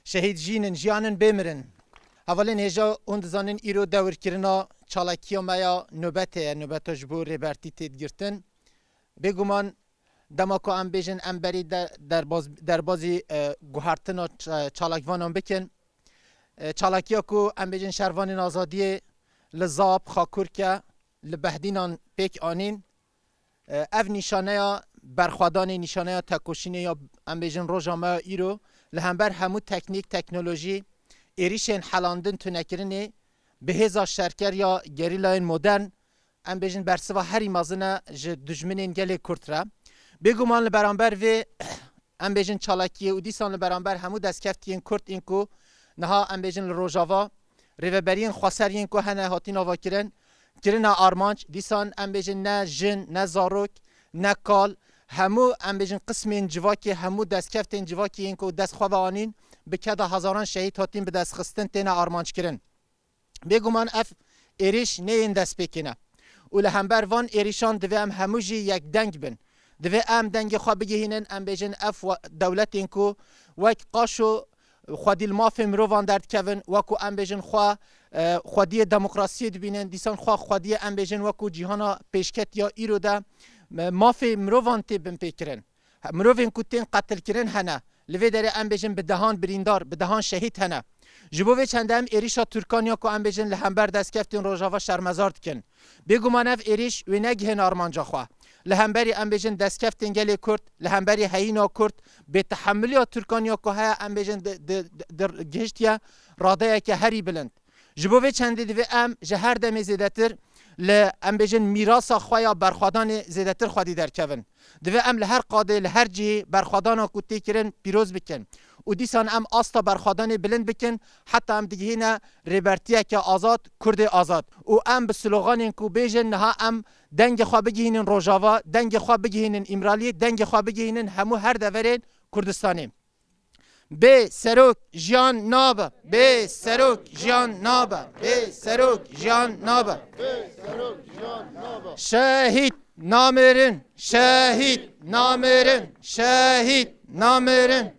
شهید جینن جیانن بمیرن اولین هجا اون دزانن ایرو دور کرنا چالاکیا مایا نوبت جبور ریبرتی تید گرتن بگومان دماکو ام بیجن ام بری در بازی گوهرتنا چالاکوانان بکن چالاکیا کو ام بیجن شروان آزادی لزاب خاکورکا لبهدینان پیک آنین اف نشانه برخوادان نشانه تکوشینه یا ام بیجن روژامه ایرو لهمبر همو تکنیک تکنولوژی ایریشن حلاندن تونکرنه به هزا شرکر یا گریلاین مدرن ام بیجن برسوا هری مازنه دجمنین گلی کرد بگومان لبرانبر و ام بیجن چالاکیه و دیسان لبرانبر همو دستکفتین کرد اینکو نها ام بیجن روژاوا ریوبرین خسرین کو هنه هاتین آوا کرن آرمانچ دیسان ام بیجن نه جن نه زاروک نه کال همو ام بیجن قسم جواکی همو دستکفتین جواکی اینکو دست خواه آنین به کدا هزاران شهید هاتین به دست خستن تینا آرمانچ کرن بگومان اف ایریش نه این دست بکنه و لهمبر وان ایریشان دوی ام هموجی یک دنگ بن دوی ام دنگ خواه بگهینن ام بیجن اف دولت اینکو وک قاشو خودی الماف مروان درد کون وکو ام بیجن خودی دموکراسی دبینن دیسان خودی ام بیجن وکو جهانا پیشکت یا ایرو ده ماف مروان تی بن پیکرن مروان کو تین قتل کرن هنه لوی داره ام بیجن به دهان بریندار به دهان شهید هنه جبوه چنده ام ایریشا ترکانیا کو ام بیجن لهمبر دست کفتین روژاوا شرمزارد کن بگو منف ایریش و نگهن آرمانجا خواه لهمبری ام بیجن دست کفتین گلی کرد لهمبری هینا کرد به تحملی ترکانیا کو های ام بیجن در گشتیا راده که هری بلند جبوه چنده دوی ام جهر دم زیدتر ام بیجن میراث خویا برخوادان زیدتر خودی در کون دوی ام لهر قاده لهر جهی برخوادان کو تیکرن پیروز بکن و دیسان ام آستا برخوادان بلند بکن حتی ام دیگه هینا ریبرتیه که آزاد کرد آزاد و ام به سلوغان کو بیجن نها ام دنگ خواه بگهینن روژاوا دنگ خواه بگهینن امرالی دنگ خواه بگهینن همو هر دورین کردستانی به سروک جیان نابه به سروک جیان نابه به سروک جیان نابه شهید نامرن شهید نامرن شهید نامرن